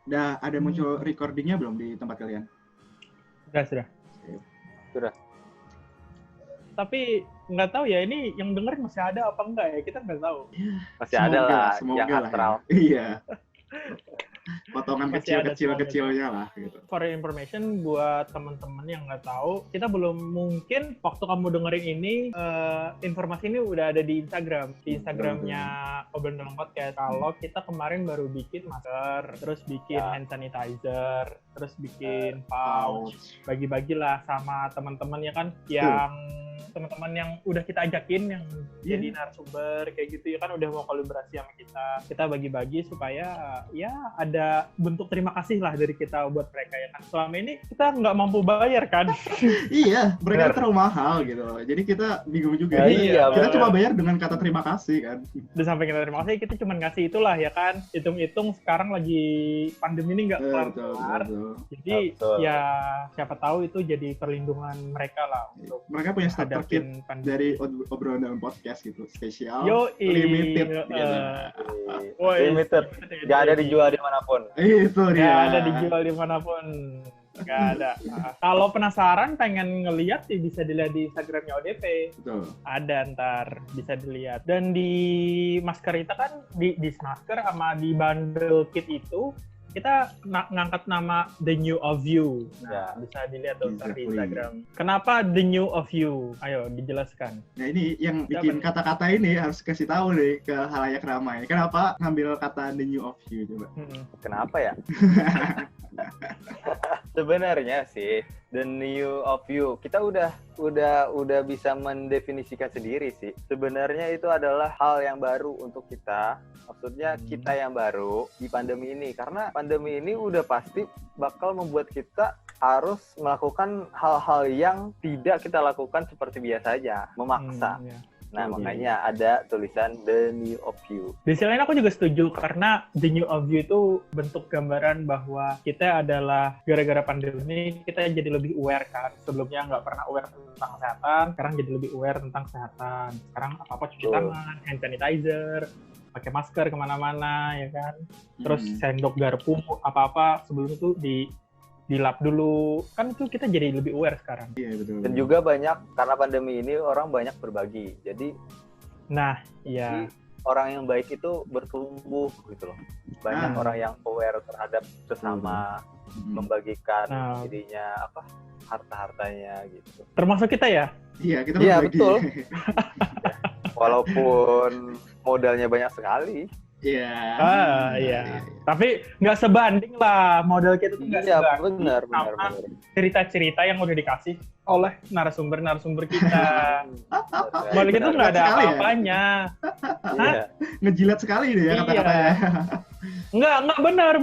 Udah ada muncul recordingnya belum di tempat kalian? Sudah. Sudah. Tapi nggak tahu ya, ini yang dengerin masih ada apa enggak ya, kita nggak tahu. Masih ada lah yang lah astral. ya. Iya. Potongan Masih ada kecil-kecilnya lah gitu. For your information, buat teman-teman yang nggak tahu, kita belum mungkin waktu kamu dengerin ini, informasi ini udah ada di Instagram. Di Instagramnya Obrolan Dalam Podcast. Kalau kita kemarin baru bikin masker, terus bikin hand sanitizer, terus bikin pouch. Bagi-bagilah sama teman-teman ya kan, yang teman-teman yang udah kita ajakin, yang jadi narasumber kayak gitu ya kan, udah mau kolaborasi sama kita. Kita bagi-bagi supaya ya ada bentuk terima kasih lah dari kita buat mereka ya kan. Selama ini kita nggak mampu bayar kan. Iya, mereka terlalu mahal gitu. Jadi kita bingung juga. Iya, kita cuma bayar dengan kata terima kasih kan. Dan sampai kita terima kasih, kita cuma ngasih itulah ya kan. Hitung-hitung sekarang lagi pandemi ini nggak kelar-kelar. Jadi ya siapa tahu itu jadi perlindungan mereka lah. Untuk mereka punya starter kit dari Obrolan Dalam Podcast gitu, spesial, limited. Limited, nggak ada dijual dimanapun. Itu dia. Nggak ada dijual dimanapun. Nggak ada. Kalau penasaran pengen ngeliat sih bisa dilihat di Instagramnya ODP. Betul. Ada ntar bisa dilihat. Dan di masker itu kan di masker sama di bundle kit itu kita ngangkat nama The New of You. Nah, bisa dilihat tuh di Instagram. Kenapa The New of You? Ayo dijelaskan. Nah ini yang bikin kata-kata ini harus kasih tahu nih ke halayak ramai. Kenapa ngambil kata The New of You coba? Kenapa ya? Sebenarnya sih The New of You kita udah bisa mendefinisikan sendiri sih. Sebenarnya itu adalah hal yang baru untuk kita. Maksudnya kita yang baru di pandemi ini, karena pandemi ini udah pasti bakal membuat kita harus melakukan hal-hal yang tidak kita lakukan seperti biasa aja, memaksa. Nah, makanya ada tulisan The New of You. Di sisi lain aku juga setuju, karena The New of You itu bentuk gambaran bahwa kita adalah gara-gara pandemi kita jadi lebih aware kan. Sebelumnya nggak pernah aware tentang kesehatan, sekarang jadi lebih aware tentang kesehatan. Sekarang apa-apa cuci tangan, hand sanitizer, pakai masker kemana-mana ya kan. Terus sendok garpu apa-apa sebelum itu di lap dulu, kan itu kita jadi lebih aware sekarang. Iya betul. Dan juga banyak, karena pandemi ini orang banyak berbagi, jadi orang yang baik itu bertumbuh gitu loh. Banyak orang yang aware terhadap sesama, membagikan dirinya harta-hartanya gitu. Termasuk kita ya? Iya, kita berbagi. Iya betul. Walaupun modalnya banyak sekali. Iya. Iya. Tapi nggak sebanding lah, modal kita tuh nggak sebanding. Benar. Cerita-cerita yang udah dikasih oleh narasumber kita. Modal kita tuh nggak ada apa-apanya. Iya. Ngejilat sekali deh ya kata-katanya. Enggak, benar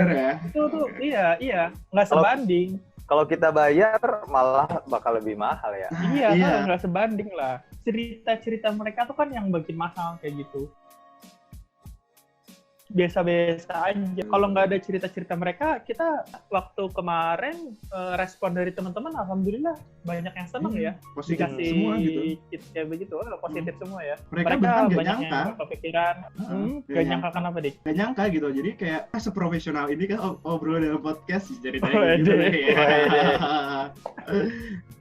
ya. Itu tuh, iya, nggak sebanding. Kalau kita bayar malah bakal lebih mahal ya. Iya. Nggak sebanding lah. Cerita-cerita mereka tuh kan yang bikin mahal kayak gitu. Biasa-biasa aja. Kalau nggak ada cerita-cerita mereka, kita waktu kemarin respon dari teman-teman, alhamdulillah banyak yang seneng ya. Positif dikasih semua gitu. Kayak begitu, positif semua ya. Mereka bahkan gak banyak nyangka. yang kepikiran. Gak nyangka kenapa dik? Gak nyangka gitu. Jadi kayak seprofesional ini kan Obrolan Dalam Podcast ceritanya gitu.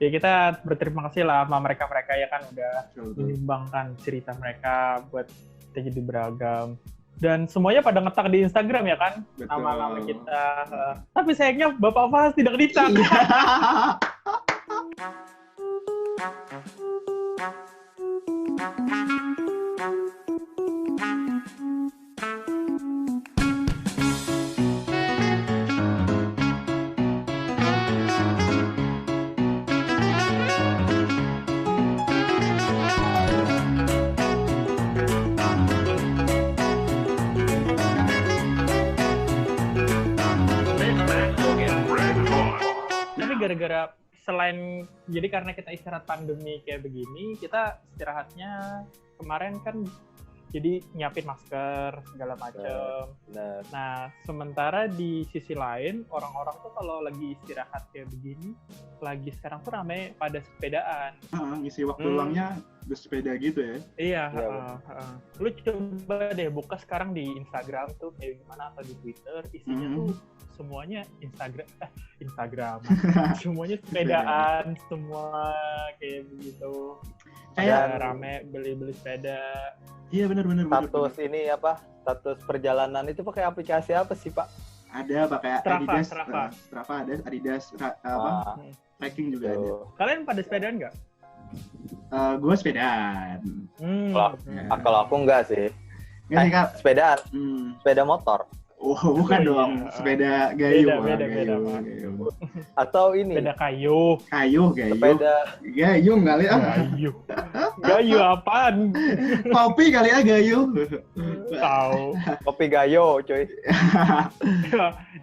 Ya kita berterima kasih lah sama mereka-mereka ya kan udah menyumbangkan cerita mereka buat kita jadi beragam. Dan semuanya pada ngetak di Instagram ya kan, nama-nama kita. Tapi sayangnya Bapak Fahaz tidak ditak. Gara-gara selain jadi karena kita istirahat pandemi kayak begini, kita istirahatnya kemarin kan Jadi nyiapin masker segala macem. Bener. Nah, sementara di sisi lain orang-orang tuh kalau lagi istirahat kayak begini, lagi sekarang tuh rame pada sepedaan. Ngisi waktu luangnya bersepeda gitu ya. Iya. Iya, Lu coba deh buka sekarang di Instagram tuh kayak gimana atau di Twitter, isinya tuh semuanya Instagram, semuanya sepedaan, semua kayak begitu. Kayak rame beli sepeda. iya benar. Status ini apa? Status perjalanan itu pakai aplikasi apa sih, Pak? Ada pakai Strava, Adidas, Strava. Strava ada, Adidas, Wah, tracking juga ada. tuh. Kalian pada sepedaan nggak? Gue sepedaan. Kalau aku enggak sih. Nggak sih, Kak? Sepedaan, sepeda motor. Oh, bukan Oh, dong. iya. Sepeda gayu. Beda, gayu. Atau ini, Sepeda kayu. Gayu. sepeda Gayu kali ya. Gayu apaan? Kopi kali ya gayu. Tahu. kopi gayo, coy.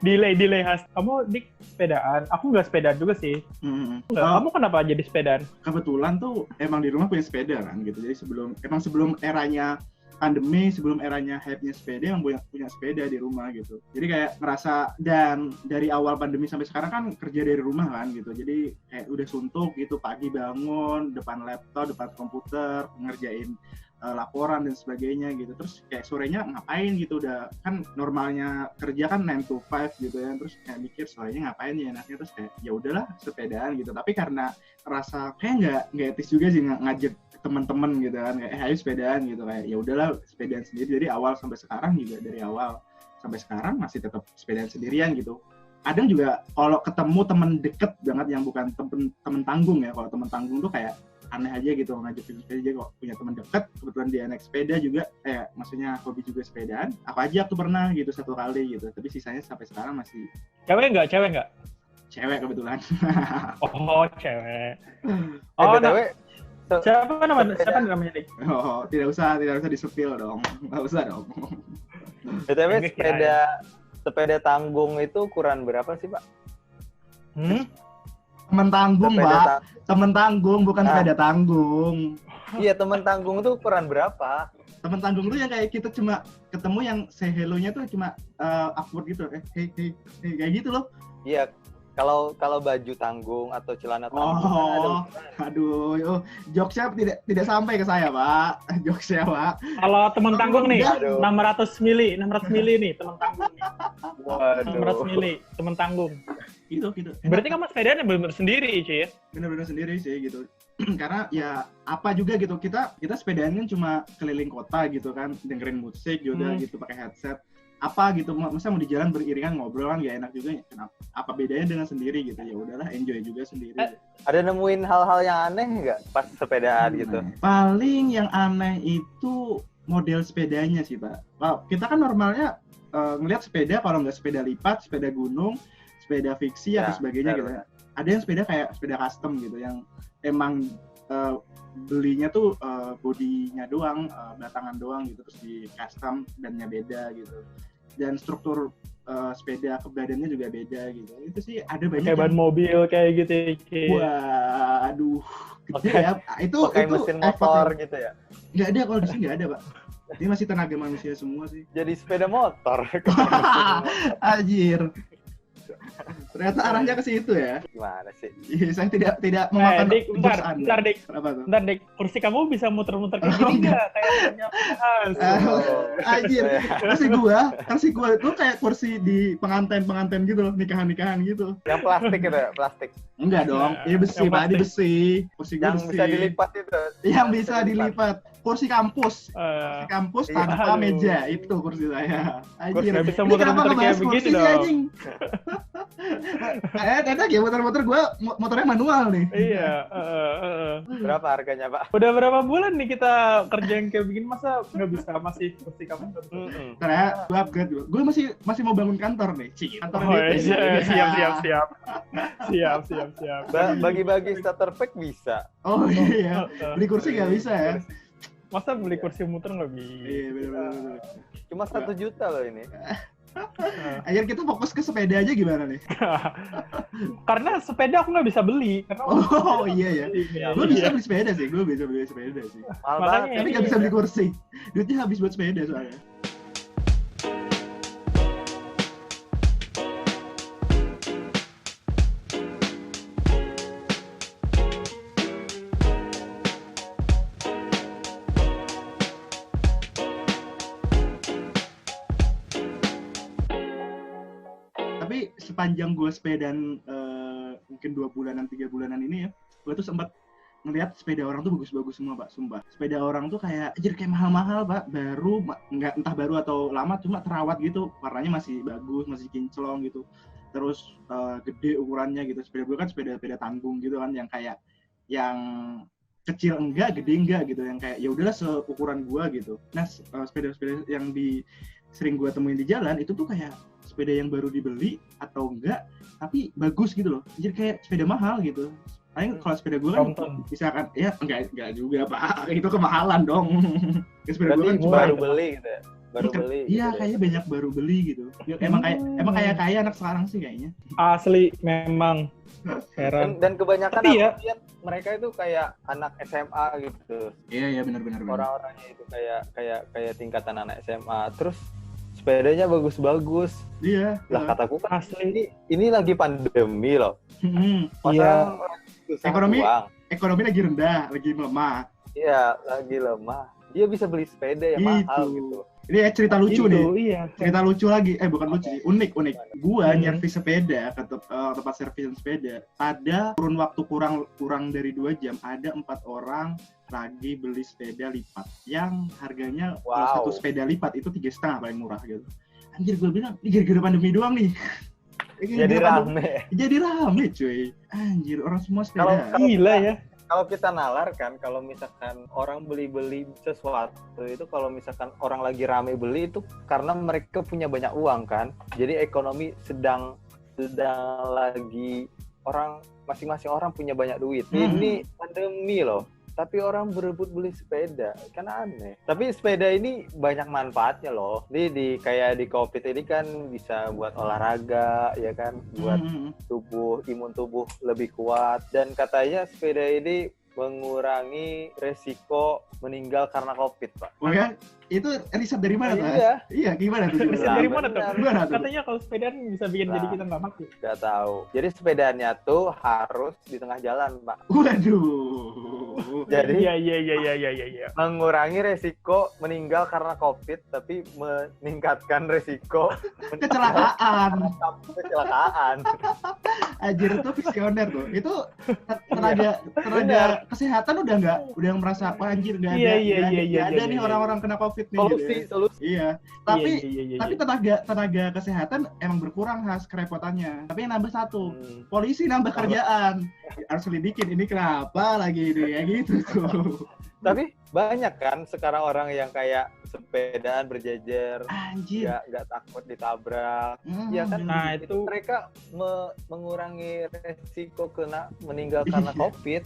delay khas. Kamu Dik sepedaan? Aku nggak sepedaan juga sih. Nggak. Oh, Kamu kenapa jadi sepedaan? kebetulan tuh emang di rumah punya sepeda kan gitu. Jadi sebelum eranya pandemi, sebelum eranya hype-nya sepeda, emang punya sepeda di rumah gitu. Jadi kayak ngerasa, dan dari awal pandemi sampai sekarang kan kerja dari rumah kan gitu. Jadi kayak udah suntuk gitu, pagi bangun, depan laptop, depan komputer, ngerjain laporan dan sebagainya gitu. Terus kayak sorenya ngapain gitu, udah kan normalnya kerja kan 9 to 5 gitu ya. Terus kayak mikir sorenya ngapain ya enaknya, terus kayak ya udahlah sepedaan gitu. Tapi karena rasa kayak nggak etis juga sih ngajak teman-teman gitu kan, kayak ayo sepedaan gitu, kayak ya udahlah sepedaan sendiri. Jadi awal sampai sekarang juga, dari awal sampai sekarang masih tetap sepedaan sendirian gitu. Kadang juga kalau ketemu temen deket banget yang bukan temen tanggung ya, kalau temen tanggung tuh kayak aneh aja gitu ngajak sepeda. Jadi kalau punya temen deket, kebetulan dia naik sepeda juga, maksudnya hobi juga sepedaan, aku ajak tuh pernah gitu 1 kali gitu. Tapi sisanya sampai sekarang masih Cewek nggak? cewek kebetulan. Oh, cewek. BTW, Siapa namanya Dik? Oh, tidak usah disepil dong. Nggak usah dong. BTW sepeda tanggung itu ukuran berapa sih, Pak? Temen tanggung, Pak. Temen tanggung, bukan sepeda tanggung. Iya, temen tanggung tuh ukuran berapa? Temen tanggung tuh yang kayak kita cuma ketemu yang say hello-nya tuh cuma awkward gitu. Hey, kayak gitu loh. Iya, kalau baju tanggung atau celana tanggung. Oh, aduh, jokesnya tidak sampai ke saya, Pak. Jokesnya, Pak. Kalau teman tanggung nih, Aduh. 600 mili nih teman tanggung nih. Waduh. 600 mili teman tanggung. Gitu. Berarti kamu sepedanya benar-benar sendiri, cuy ya? Bener-bener sendiri sih gitu. Karena ya apa juga gitu, kita sepedaan kan cuma keliling kota gitu kan, dengerin musik juga gitu pakai headset. Apa gitu, masa mau di jalan beriringan ngobrol kan gak enak juga ya. Kenapa? Apa bedanya dengan sendiri gitu? Ya udahlah, enjoy juga sendiri. Ada nemuin hal-hal yang aneh nggak pas sepedaan gitu? Paling yang aneh itu model sepedanya sih, Pak. Wow, kita kan normalnya ngelihat sepeda, kalau nggak sepeda lipat, sepeda gunung, sepeda fiksi atau sebagainya gitu ya. Ada yang sepeda kayak sepeda custom gitu, yang emang belinya tuh bodinya doang, batangan doang gitu, terus di custom bannya beda gitu. Dan struktur sepeda ke badannya juga beda gitu. Itu sih ada banyak. Kayak ban mobil kayak gitu. Wah, aduh, gede ya. Itu mesin motor gitu ya? Nggak ada, kalau di sini nggak ada, Pak. Ini masih tenaga manusia semua sih. Jadi sepeda motor. Anjir. Ternyata arahnya ke situ ya. Gimana sih? Saya tidak memakan Dik, bentar, Dik. Apa tuh? Bentar, Dik. Kursi kamu bisa muter-muter kayak gini nggak? Kayak punya Anjir, kursi gua itu kayak kursi di pengantin gitu loh, nikahan gitu. Yang plastik gitu ya? Plastik? Enggak dong, ini besi, Pak, ini besi. Kursi gua Yang besi. bisa dilipat itu? Yang bisa dilipat. Kursi kampus. Kursi kampus tanpa meja, itu kursi saya. Anjir, nggak bisa muter-muter kayak begitu dong. Enak ya muter-muter, gua motornya manual nih. Iya. Berapa harganya, Pak? Udah berapa bulan nih kita kerja yang kayak begini, masa nggak bisa masih kursi kamu? Karena gue upgrade dulu. Gue masih mau bangun kantor nih. Kantor Siap. Bagi-bagi starter pack bisa. Oh iya. Beli kursi nggak bisa ya? Masa beli kursi muter nggak bisa? Iya benar. Cuma 1 juta loh ini. Akhirnya kita fokus ke sepeda aja gimana nih? Karena sepeda aku nggak bisa beli. Karena Oh iya ya. Iya. Gue bisa beli sepeda sih, sih. Mahal Makanya banget. Tapi nggak bisa beli kursi. Duitnya habis buat sepeda soalnya. Tapi sepanjang gue sepedaan mungkin 2 bulanan 3 bulanan ini ya, gue tuh sempat ngeliat sepeda orang tuh bagus-bagus semua Pak, sumpah. Sepeda orang tuh kayak mahal-mahal Pak, baru nggak entah baru atau lama, cuma terawat gitu, warnanya masih bagus, masih kinclong gitu, terus gede ukurannya gitu. Sepeda gue kan sepeda tanggung gitu kan, yang kayak yang kecil enggak, gede enggak gitu, yang kayak ya udahlah seukuran gue gitu. Nah sepeda-sepeda yang sering gue temuin di jalan itu tuh kayak sepeda yang baru dibeli atau enggak tapi bagus gitu loh, jadi kayak sepeda mahal gitu. Paling kalau sepeda gue kan misalkan ya enggak juga Pak, itu kemahalan dong. Sepeda gue kan baru beli gitu ya, baru beli iya gitu kayaknya banyak baru beli gitu. Emang kayak anak sekarang sih kayaknya asli memang heran. dan kebanyakan Tapi aku ya, lihat mereka itu kayak anak SMA gitu. Iya benar. Orang-orangnya itu kayak tingkatan anak SMA, terus sepedanya bagus-bagus. Iya. Lah kataku kan asli. ini lagi pandemi loh. Iya. Ekonomi lagi rendah, lagi lemah. Iya, lagi lemah. Dia bisa beli sepeda yang mahal gitu. Ini cerita lucu nih. Iya. Cerita lucu lagi. Bukan lucu sih, unik. Gua nyervis sepeda ke tempat servisan sepeda. Pada kurun waktu kurang dari 2 jam, ada 4 orang lagi beli sepeda lipat yang harganya kalau satu sepeda lipat itu 3,5 paling murah gitu. Anjir, gue bilang ini gara-gara pandemi doang nih. Jadi rame cuy. Anjir, orang semua sepeda. Gila ya. Kalau kita nalar kan, kalau misalkan orang beli sesuatu itu, kalau misalkan orang lagi rame beli itu karena mereka punya banyak uang kan. Jadi ekonomi sedang lagi, orang masing-masing orang punya banyak duit. Ini pandemi loh. Tapi orang berebut beli sepeda, kan aneh. Tapi sepeda ini banyak manfaatnya loh. Kayak di COVID ini kan bisa buat olahraga, ya kan, buat imun tubuh lebih kuat. Dan katanya sepeda ini mengurangi resiko meninggal karena COVID, Pak. Oh ya? Itu riset dari mana, Pak? Iya, gimana tuh? Riset dari mana tuh? Katanya kalau sepedaan bisa bikin jadi kita nggak mati. Nggak tahu. Jadi sepedaannya tuh harus di tengah jalan, Pak. Waduh. Jadi Iya. mengurangi resiko meninggal karena COVID, tapi meningkatkan resiko kecelakaan. Anjir, itu visioner tuh. Itu tenaga kesehatan udah merasa wah anjir nggak ada nih orang-orang kena COVID nih. Solusi. Iya. Tapi tenaga kesehatan emang berkurang kerepotannya. Tapi yang nambah satu, polisi nambah kerjaan. Harus selidikin ini kenapa lagi ini ya gitu tuh. Tapi banyak kan sekarang orang yang kayak sepedaan berjejer, nggak takut ditabrak, ya kan? Nah itu mereka mengurangi resiko meninggal karena COVID.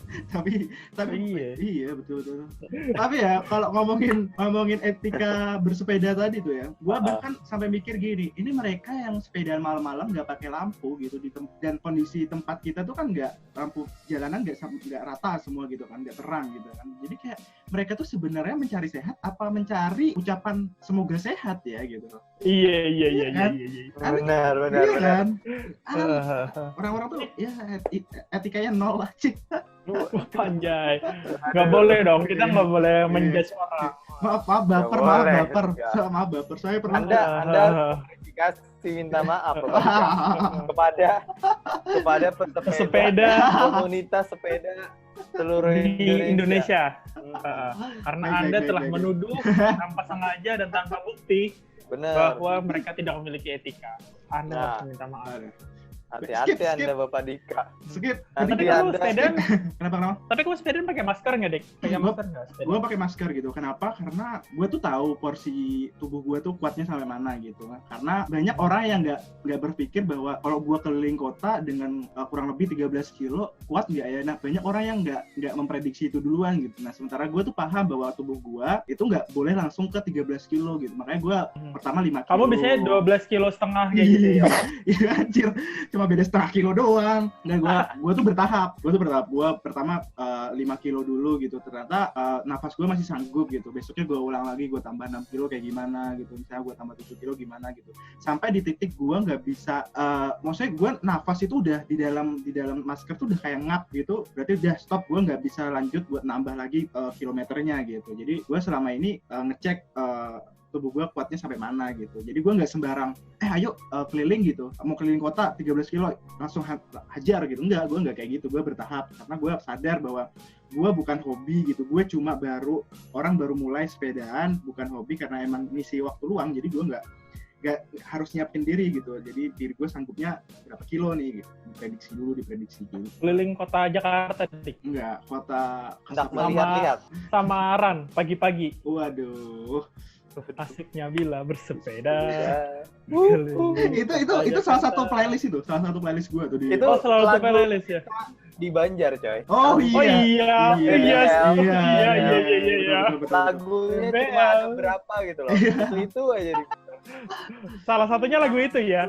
tapi iya betul. Tapi ya kalau ngomongin etika bersepeda tadi tuh ya, gua bahkan sampai mikir gini, ini mereka yang sepedaan malam-malam nggak pakai lampu gitu dan kondisi tempat kita tuh kan nggak, lampu jalanan nggak rata semua gitu kan, nggak terang gitu kan. Jadi kayak mereka tuh sebenarnya mencari sehat apa mencari ucapan semoga sehat ya gitu. Iya. Benar. Kan? Orang-orang tuh ya etikanya nol lah. Panjai. Nggak boleh dong, kita nggak boleh menjudge orang. Maaf baper. Saya pernah. Anda verifikasi minta maaf kepada pesepeda komunitas sepeda seluruh Indonesia. Karena Anda telah menuduh tanpa sengaja dan tanpa bukti bahwa mereka tidak memiliki etika. Anda harus minta maaf. Hati-hati Skip. Anda Bapak Dika. Skip. Nanti Tapi kamu Anda sepedaan, Kenapa? tapi kamu sepedaan pakai masker nggak, Dik? Pakai Gua- masker nggak sepeda? Gue pakai masker gitu. Kenapa? Karena gue tuh tahu porsi tubuh gue tuh kuatnya sampai mana gitu. Karena banyak orang yang nggak berpikir bahwa kalau gue keliling kota dengan kurang lebih 13 kilo kuat nggak ya. Nah banyak orang yang nggak memprediksi itu duluan gitu. Nah sementara gue tuh paham bahwa tubuh gue itu nggak boleh langsung ke 13 kilo gitu. Makanya gue pertama 5 kilo. Kamu biasanya 12 kilo setengah kayak gitu ya? Iya anjir, cuma beda setengah kilo doang. Dan gue tuh bertahap. Gue pertama 5 kilo dulu gitu. Ternyata nafas gue masih sanggup gitu. Besoknya gue ulang lagi, gue tambah 6 kilo kayak gimana gitu. Misalnya gue tambah 7 kilo gimana gitu. Sampai di titik gue nggak bisa, maksudnya gue nafas itu udah di dalam masker tuh udah kayak ngap gitu. Berarti udah stop, gue nggak bisa lanjut buat nambah lagi kilometernya gitu. Jadi gue selama ini ngecek tubuh gue kuatnya sampai mana gitu. Jadi gue nggak sembarang, ayo keliling gitu, mau keliling kota 13 kilo langsung hajar gitu. Gue nggak kayak gitu, gue bertahap. Karena gue sadar bahwa gue bukan hobi gitu, gue cuma orang baru mulai sepedaan, bukan hobi karena emang ngisi waktu luang. Jadi gue nggak harus nyiapin diri gitu. Jadi diri gue sanggupnya berapa kilo nih gitu. Diprediksi gitu. Keliling kota Jakarta, Dik. Enggak, kota hendak Kasablanca. melihat-lihat. Samaran pagi-pagi. Waduh. Asiknya bila bersepeda. Itu salah satu playlist gue tuh di. Itu Oh, selalu lagu- tuh playlist ya. Di Banjar, coy. Oh Oh iya, Iya. iya. Betul. Lagunya cuma BL. ada berapa gitu loh. Itu aja di Salah satunya lagu itu ya.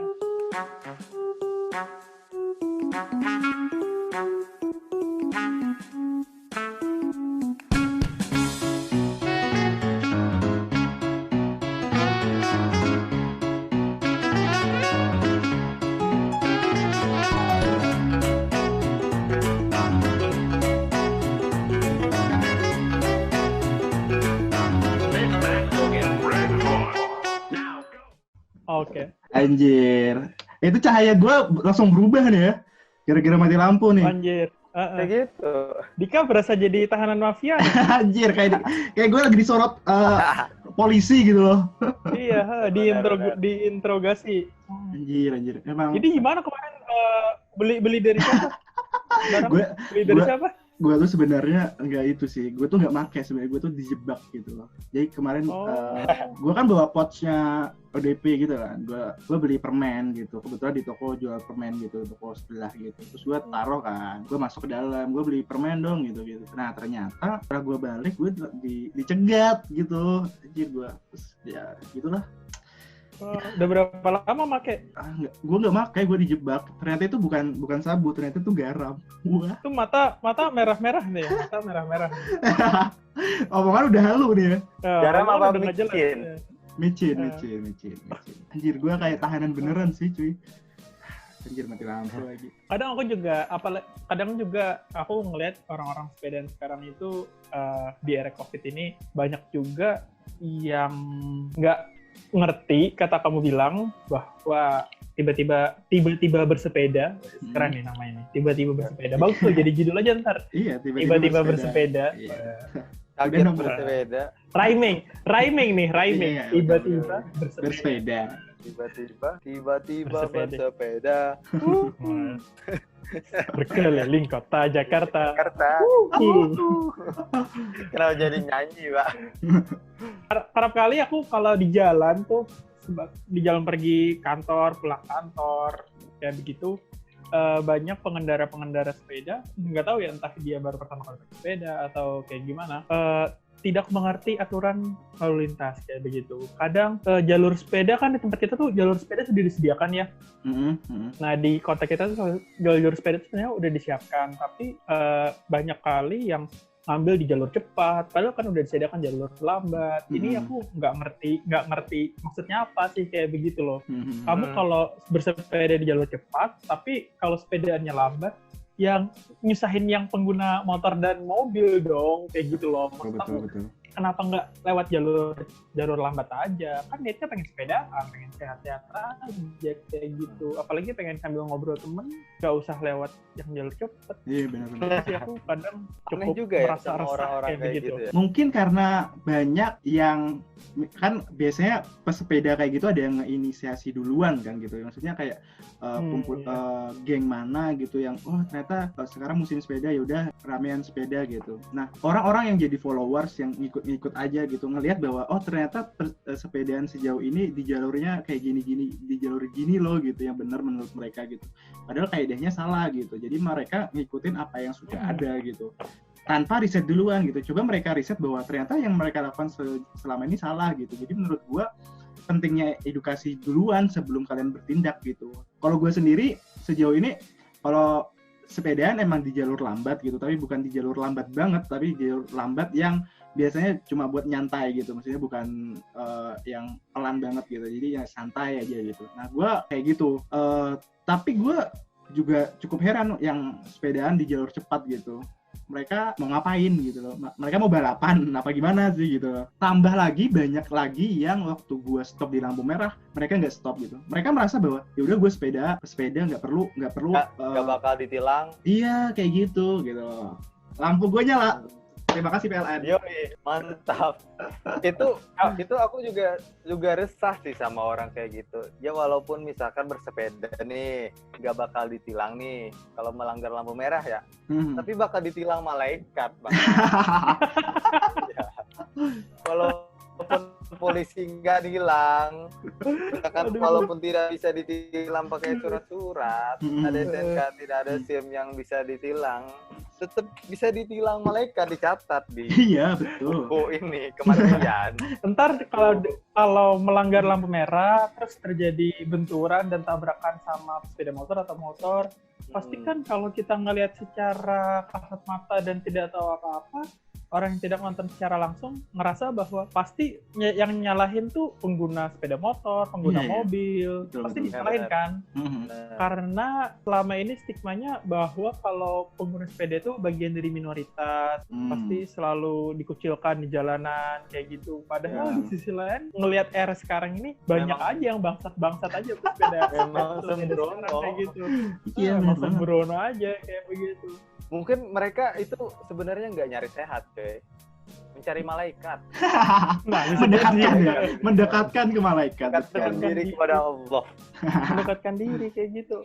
Oke. Anjir. Itu cahaya gue langsung berubah nih ya. Gara-gara mati lampu nih. Anjir. kayak gitu. Dika berasa jadi tahanan mafia. nih. Anjir kayak gue lagi disorot polisi gitu loh. Iya, Benar. diinterogasi. Anjir. Emang Jadi gimana kemarin beli dari siapa? Barang gue beli dari gue- siapa? gue tuh sebenarnya enggak itu sih. Gue tuh enggak make sebenarnya, gue tuh dijebak gitu loh. Jadi kemarin Oh. gue kan bawa pouchnya ODP gitu kan. Gue beli permen gitu. Kebetulan di toko jual permen gitu, toko sebelah gitu. Terus gue taruh kan. Gue masuk ke dalam, gue beli permen dong gitu. Nah, ternyata setelah gue balik gue dicegat gitu. Anjir gue. Terus ya gitulah. Udah berapa lama make? Gue nggak makai, gue dijebak. Ternyata itu bukan sabu, ternyata itu garam. Wah. Itu mata merah-merah nih, mata merah-merah. Omongan udah halu nih ya. Garam omongan apa udah nggak jelas. micin? Micin. Anjir, gue kayak tahanan beneran sih, cuy. Anjir, mati lampu lagi. Kadang juga aku ngelihat orang-orang sepedaan sekarang itu di era COVID ini banyak juga yang nggak ngerti, kata kamu bilang bahwa tiba-tiba bersepeda. Keren nih namanya nih, tiba-tiba bersepeda. Bagus tuh, jadi judul aja ntar. Iya, Tiba-tiba bersepeda. Iya. Kaget Udah, bersepeda. Rhyming nih. Iya, Tiba-tiba bersepeda. Bersepeda. Tiba-tiba Bersepeda. bersepeda. Berkeliling kota Jakarta. Jakarta. Kenapa jadi nyanyi, Pak? Kerap kali aku kalau di jalan tuh, di jalan pergi kantor, pulang kantor, kayak begitu, banyak pengendara sepeda, nggak tahu ya entah dia baru pertama kali bersepeda atau kayak gimana, tidak mengerti aturan lalu lintas kayak begitu. Kadang jalur sepeda kan di tempat kita tuh jalur sepeda sudah disediakan ya. Nah di kota kita tuh jalur sepeda sebenarnya udah disiapkan, tapi banyak kali yang ngambil di jalur cepat, padahal kan udah disediakan jalur lambat. Ini aku nggak ngerti maksudnya apa sih kayak begitu loh. Kamu kalau bersepeda di jalur cepat, tapi kalau sepedaannya lambat, yang nyusahin yang pengguna motor dan mobil dong, kayak gitu loh. Maksud aku, Betul. kenapa nggak lewat jalur lambat aja? Kan niatnya pengen sepedaan, pengen sehat-sehat aja kayak gitu. Apalagi pengen sambil ngobrol temen, nggak usah lewat yang jalur cepet. Iya benar-benar. Jadi aku kadang Aneh cukup juga ya merasa sama resah orang-orang kayak kayak begitu. gitu ya. Mungkin karena banyak yang kan biasanya pesepeda kayak gitu ada yang ngeinisiasi duluan kan gitu. Maksudnya kayak kumpul geng mana gitu yang ternyata sekarang musim sepeda ya udah ramean sepeda gitu. Nah, orang-orang yang jadi followers yang ngikut aja gitu ngelihat bahwa ternyata sepedaan sejauh ini di jalurnya kayak gini-gini, di jalur gini loh gitu yang benar menurut mereka gitu. Padahal kaidahnya salah gitu. Jadi mereka ngikutin apa yang sudah ada gitu. Tanpa riset duluan gitu. Coba mereka riset bahwa ternyata yang mereka lakukan selama ini salah gitu. Jadi menurut gua pentingnya edukasi duluan sebelum kalian bertindak gitu. Kalau gue sendiri sejauh ini kalau sepedaan emang di jalur lambat gitu, tapi bukan di jalur lambat banget, tapi di jalur lambat yang biasanya cuma buat nyantai gitu, maksudnya bukan yang pelan banget gitu, jadi ya santai aja gitu. Nah gue kayak gitu, tapi gue juga cukup heran yang sepedaan di jalur cepat gitu. Mereka mau ngapain gitu loh, mereka mau balapan apa gimana sih gitu loh. Tambah lagi banyak lagi yang waktu gue stop di lampu merah mereka nggak stop gitu, mereka merasa bahwa ya udah gue sepeda nggak perlu nggak bakal ditilang. Iya kayak gitu loh. Lampu gue nyala, terima kasih PLN. Yoi, mantap. itu aku juga resah sih sama orang kayak gitu. Ya walaupun misalkan bersepeda nih nggak bakal ditilang nih kalau melanggar lampu merah ya, tapi bakal ditilang malaikat bang. Ya. Walaupun polisi nggak dihilang, misalkan walaupun tidak bisa ditilang pakai surat-surat, ada SNK, tidak ada SIM yang bisa ditilang, tetap bisa ditilang malaikat, dicatat di iya betul buku ini kematian. Ntar kalau melanggar lampu merah terus terjadi benturan dan tabrakan sama sepeda motor atau motor, pasti kan kalau kita ngelihat secara kasat mata dan tidak tahu apa-apa, orang yang tidak nonton secara langsung ngerasa bahwa pasti yang nyalahin tuh pengguna sepeda motor, pengguna mobil, pasti disalahin kan? Karena selama ini stigmanya bahwa kalau pengguna sepeda itu bagian dari minoritas, pasti selalu dikucilkan di jalanan kayak gitu. Padahal di sisi lain ngelihat era sekarang ini banyak aja yang bangsat aja sepeda. Memang sembrono kayak gitu. Iya, memang sembrono aja kayak begitu. Mungkin mereka itu sebenarnya nggak nyari sehat, coy. Mencari malaikat. Nah, mendekatkan ke malaikat. Mendekatkan diri kepada Allah. Mendekatkan diri kayak gitu.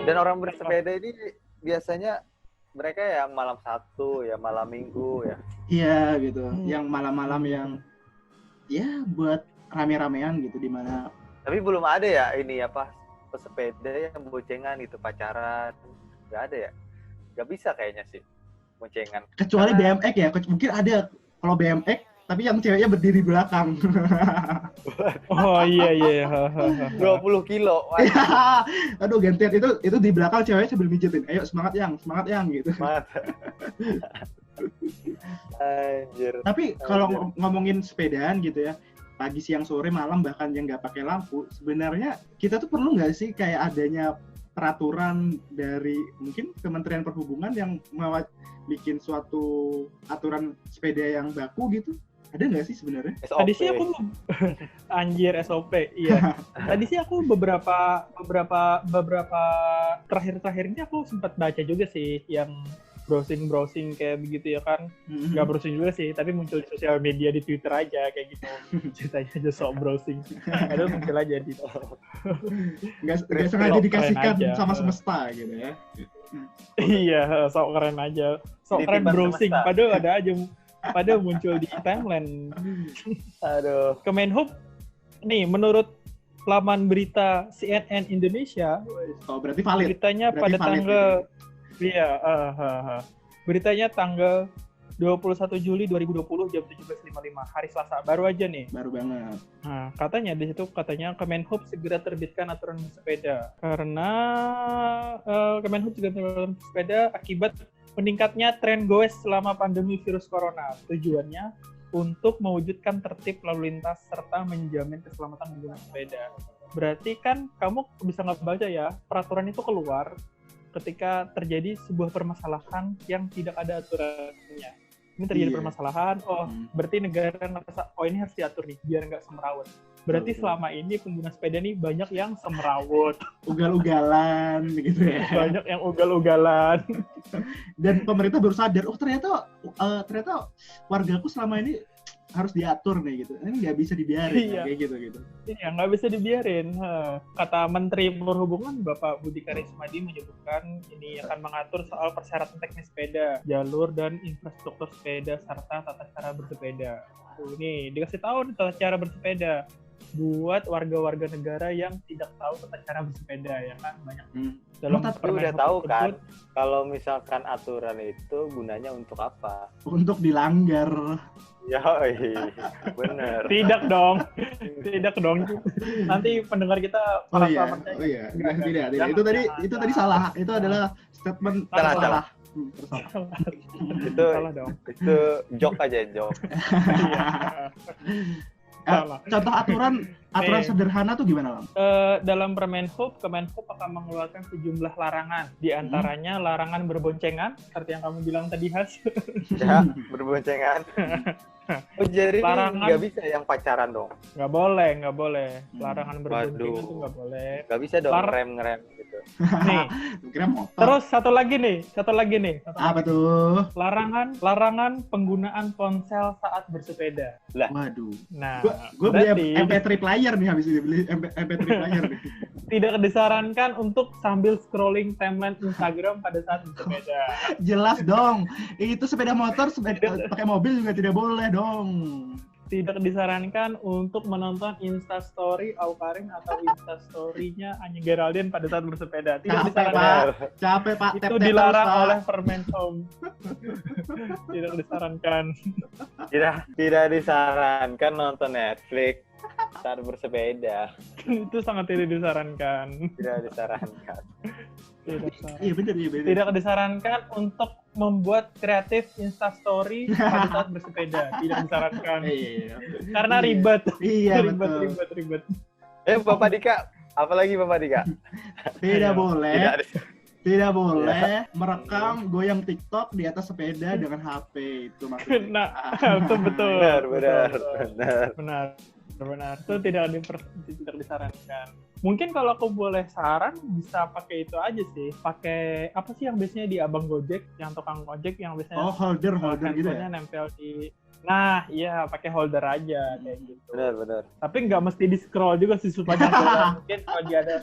Dan orang bersepeda ini biasanya mereka ya malam Sabtu, ya malam Minggu ya. Iya gitu, yang malam-malam yang ya buat rame-ramean gitu di mana. Tapi belum ada ya ini apa pesepeda yang boncengan gitu pacaran. Nggak ada ya? Nggak bisa kayaknya sih boncengan. Kecuali BMX ya, mungkin ada kalau BMX tapi yang ceweknya berdiri belakang. Oh iya. 20 kilo. Aduh gantian itu di belakang ceweknya sambil mijetin. Ayo semangat yang gitu. Anjir. Tapi kalau ngomongin sepedaan gitu ya, pagi, siang, sore, malam bahkan yang nggak pakai lampu, sebenarnya kita tuh perlu nggak sih kayak adanya peraturan dari mungkin Kementerian Perhubungan yang bikin suatu aturan sepeda yang baku gitu? Ada nggak sih sebenarnya? Tadi sih aku anjir SOP, iya. Tadi sih aku beberapa terakhir ini aku sempat baca juga sih yang browsing kayak begitu ya kan. Nggak browsing juga sih, tapi muncul di sosial media di Twitter aja kayak gitu. Ceritanya aja soal browsing. Padahal muncul aja di nggak sengaja dikasihkan sama semesta gitu ya. Iya, sok keren aja. Sok keren browsing, padahal ada aja. Padahal muncul di timeline. Aduh. Kemenhub nih menurut laman berita CNN Indonesia, berarti valid. Beritanya berarti pada valid tanggal beritanya tanggal 21 Juli 2020 jam 17.55 hari Selasa, baru aja nih. Baru banget. Nah, katanya di situ Kemenhub segera terbitkan aturan sepeda karena Kemenhub segera terbitkan sepeda akibat meningkatnya tren goes selama pandemi virus corona. Tujuannya untuk mewujudkan tertib lalu lintas serta menjamin keselamatan pengguna sepeda. Berarti kan kamu bisa ngebaca ya, peraturan itu keluar ketika terjadi sebuah permasalahan yang tidak ada aturannya. Ini terjadi permasalahan, berarti negara ngerasa, ini harus diatur nih, biar nggak semrawut. Berarti selama ini pengguna sepeda nih banyak yang semrawut. Ugal-ugalan, begitu ya. Banyak yang ugal-ugalan. Dan pemerintah baru sadar, ternyata wargaku selama ini harus diatur nih gitu. Ini nggak bisa dibiarin kayak gitu. Iya, nggak bisa dibiarin. Kata Menteri Perhubungan Bapak Budi Karya Sumadi menyebutkan ini akan mengatur soal persyaratan teknis sepeda, jalur dan infrastruktur sepeda serta tata cara bersepeda. Ini dikasih tahu tata cara bersepeda buat warga-warga negara yang tidak tahu tata cara bersepeda, ya kan banyak. Dalam udah tahu kan kalau misalkan aturan itu gunanya untuk apa? Untuk dilanggar. Ya, bener. Tidak dong. Nanti pendengar kita tidak. Itu tadi salah. Itu adalah statement salah. Itu joke aja. Contoh aturan sederhana tuh gimana, Lam? Dalam Kemenhub akan mengeluarkan sejumlah larangan. Di antaranya larangan berboncengan, seperti yang kamu bilang tadi, Has. Ya, berboncengan. Jadi nggak bisa yang pacaran dong? Nggak boleh. Larangan berboncengan itu nggak boleh. Nggak bisa dong ngerem gitu. Nih. Terus satu lagi nih. Apa tuh? Larangan penggunaan ponsel saat bersepeda. Lah. Waduh. Nah, gue beli MP3 player nih, habis ini beli MP3 player nih. Tidak disarankan untuk sambil scrolling timeline Instagram pada saat bersepeda. Jelas dong. Itu sepeda motor, pakai mobil juga tidak boleh dong. Tidak disarankan untuk menonton Instastory Aukarin atau Instastory-nya Anya Geraldine pada saat bersepeda. Tidak disarankan. Capek, Pak. Itu dilarang oleh Permenhub. Tidak disarankan. Tidak disarankan nonton Netflix saat bersepeda. Itu sangat tidak disarankan. Tidak disarankan. Iya benar. Tidak disarankan untuk membuat kreatif Instastory pada saat bersepeda. Tidak disarankan. Karena ribet. Iya, ribet. Bapak Dika, apalagi Bapak Dika? Tidak boleh merekam goyang TikTok di atas sepeda dengan HP, itu maksudnya. Itu betul. Benar. Itu tidak disarankan. Mungkin kalau aku boleh saran, bisa pakai itu aja sih. Pakai apa sih yang biasanya di abang Gojek, yang tukang Gojek yang biasanya holder gitu ya. Nempel di. Nah, iya, pakai holder aja kayak gitu. Benar. Tapi nggak mesti di scroll juga sih supaya mungkin kalau dia ada.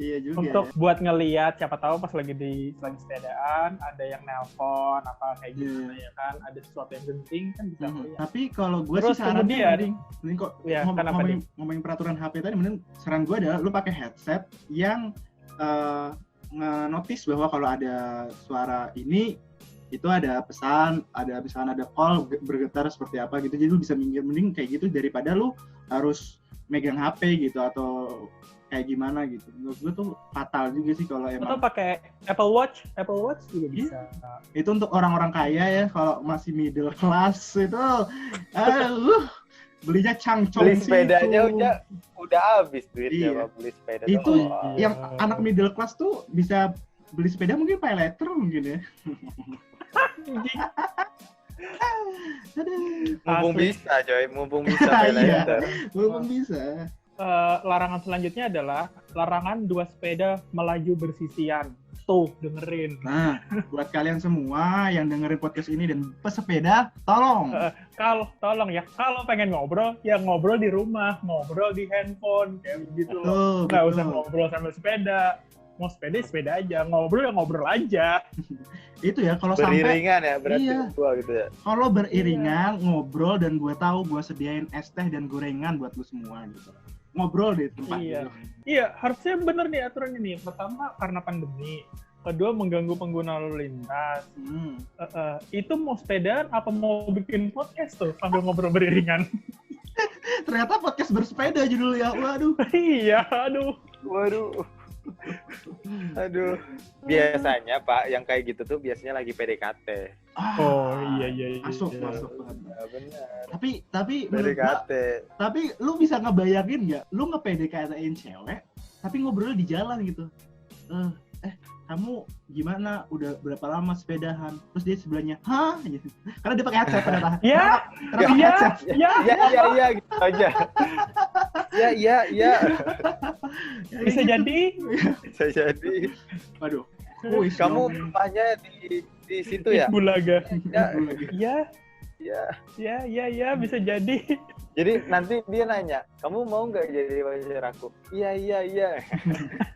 Iya juga. Untuk buat ngelihat, siapa tahu pas lagi sepedaan ada yang nelpon apa kayak gitu ya kan, ada sesuatu yang penting kan bisa lihat. Tapi kalau gue sih saran mending kok ngomongin peraturan HP tadi, mending saran gue adalah lu pakai headset yang nge-notice bahwa kalau ada suara ini itu ada pesan, misalkan ada call bergetar seperti apa gitu, jadi lu bisa minggir, mending kayak gitu daripada lu harus megang HP gitu atau kayak gimana gitu. Menurut gue tuh fatal juga sih kalau emang. Atau pakai Apple Watch juga bisa. Itu untuk orang-orang kaya ya, kalau masih middle class itu belinya cangcong sih. Beli sepedanya udah habis duitnya beli sepeda. Itu yang anak middle class tuh bisa beli sepeda mungkin pay later mungkin ya. Mumpung bisa pay later. Mumpung bisa. Larangan selanjutnya adalah larangan dua sepeda melaju bersisian. Tuh, dengerin. Nah, buat kalian semua yang dengerin podcast ini dan pesepeda, tolong. Tolong ya, kalau pengen ngobrol, ya ngobrol di rumah, ngobrol di handphone, kayak gitu loh. Nggak usah ngobrol sambil sepeda. Mau sepeda aja, ngobrol aja. Itu ya, kalau sampai beriringan ya berarti gitu ya. Kalau beriringan ngobrol dan gue tahu gue sediain es teh dan gorengan buat lu semua gitu. Ngobrol di tempat gitu. Iya, harusnya bener nih aturan ini. Pertama karena pandemi, kedua mengganggu pengguna lalu lintas. Itu mau sepedaan apa mau bikin podcast tuh sambil ngobrol beriringan? Ternyata podcast bersepeda judulnya. Waduh. Iya, aduh. Waduh. Aduh. Biasanya Pak, yang kayak gitu tuh biasanya lagi PDKT. Oh iya. Masuk banget. Ya, benar. Tapi menurut gua, PDKT. tapi lu bisa ngebayangin nggak? Lu nge-PDKT-in cewek, tapi ngobrolnya di jalan gitu. Kamu gimana? Udah berapa lama sepedahan? Terus dia sebelahnya, hah? Gitu. Karena dia pakai headset ternyata. Ya, Karena pakai headset. Iya gitu aja. Iya. bisa jadi. Bisa jadi. Waduh. Kamu rumahnya di situ ya? Bulaga. Iya. Iya, bisa jadi. Jadi nanti dia nanya, kamu mau nggak jadi pacar aku? Iya.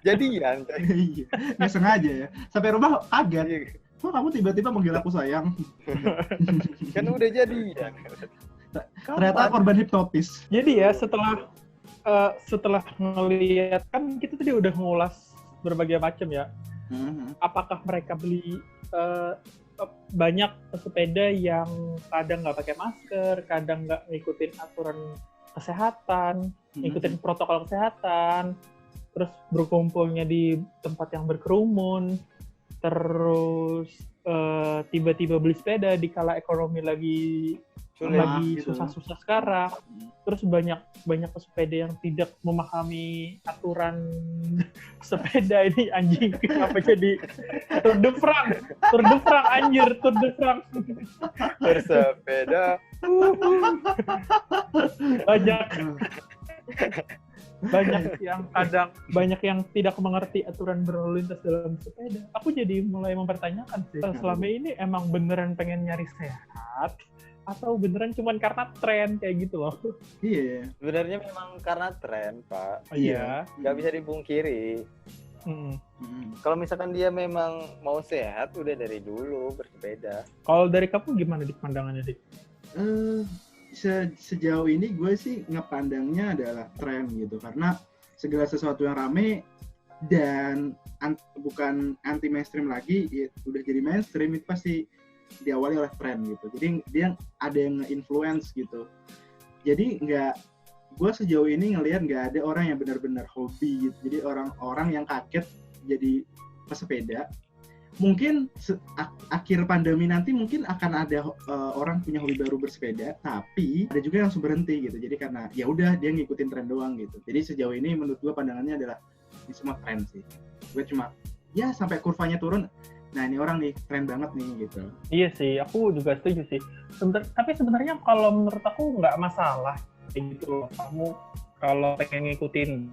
Jadian. Iya. Nggak sengaja ya. Sampai rumah kaget. Kok kamu tiba-tiba manggil aku sayang? Kan udah jadian. Ternyata korban hipnotis. Jadi ya setelah ngelihat kan kita tadi udah ngulas berbagai macam ya. Apakah mereka beli banyak pesepeda yang kadang nggak pakai masker, kadang nggak ngikutin aturan kesehatan, ngikutin protokol kesehatan, terus berkumpulnya di tempat yang berkerumun, terus tiba-tiba beli sepeda di kala ekonomi lagi gitu. Susah-susah sekarang, terus banyak pesepeda yang tidak memahami aturan sepeda ini anjing. Apa jadi Tour de France anjir, Tour de France bersepeda banyak yang tidak mengerti aturan berlalu lintas dalam sepeda. Aku jadi mulai mempertanyakan sih, selama ini emang beneran pengen nyari sehat atau beneran cuman karena tren kayak gitu loh? Iya. Sebenarnya memang karena tren, Pak. Iya. Nggak bisa dipungkiri. Kalau misalkan dia memang mau sehat, udah dari dulu bersepeda. Kalau dari kamu gimana di pandangannya, Dik? Sejauh ini gue sih ngepandangnya adalah tren gitu, karena segala sesuatu yang rame dan bukan anti mainstream lagi, ya udah jadi mainstream, itu pasti diawali oleh tren gitu. Jadi dia ada yang nge-influence gitu. Jadi gue sejauh ini ngelihat nggak ada orang yang benar-benar hobi gitu. Jadi orang-orang yang kaget jadi pesepeda. Mungkin akhir pandemi nanti mungkin akan ada orang punya hobi baru bersepeda, tapi ada juga yang langsung berhenti gitu. Jadi karena ya udah dia ngikutin tren doang gitu. Jadi sejauh ini menurut gue pandangannya adalah ini semua tren sih. Gue cuma ya sampai kurvanya turun. Nah ini orang nih keren banget nih gitu. Iya sih, aku juga setuju sih. Tapi sebenarnya kalau menurut aku nggak masalah gitu loh. Kamu kalau pengen ngikutin,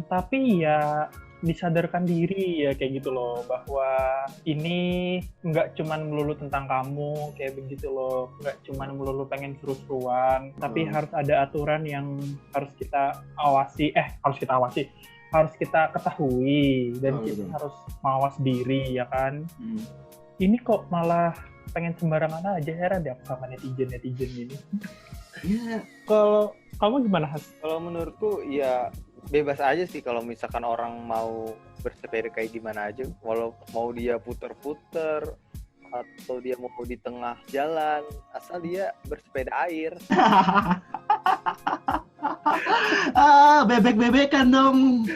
tapi ya disadarkan diri ya kayak gitu loh, bahwa ini nggak cuman melulu tentang kamu kayak begitu loh, nggak cuman melulu pengen seru-seruan, tapi harus ada aturan yang harus kita harus kita ketahui dan kita harus mawas diri ya kan. Ini kok malah pengen sembarangan aja, heran deh aku sama netizen ini. Iya. Kalau kamu gimana, Has? Kalau menurutku ya bebas aja sih kalau misalkan orang mau bersepeda kayak gimana aja, walau mau dia puter-puter atau dia mau di tengah jalan, asal dia bersepeda air. Bebek-bebekan dong.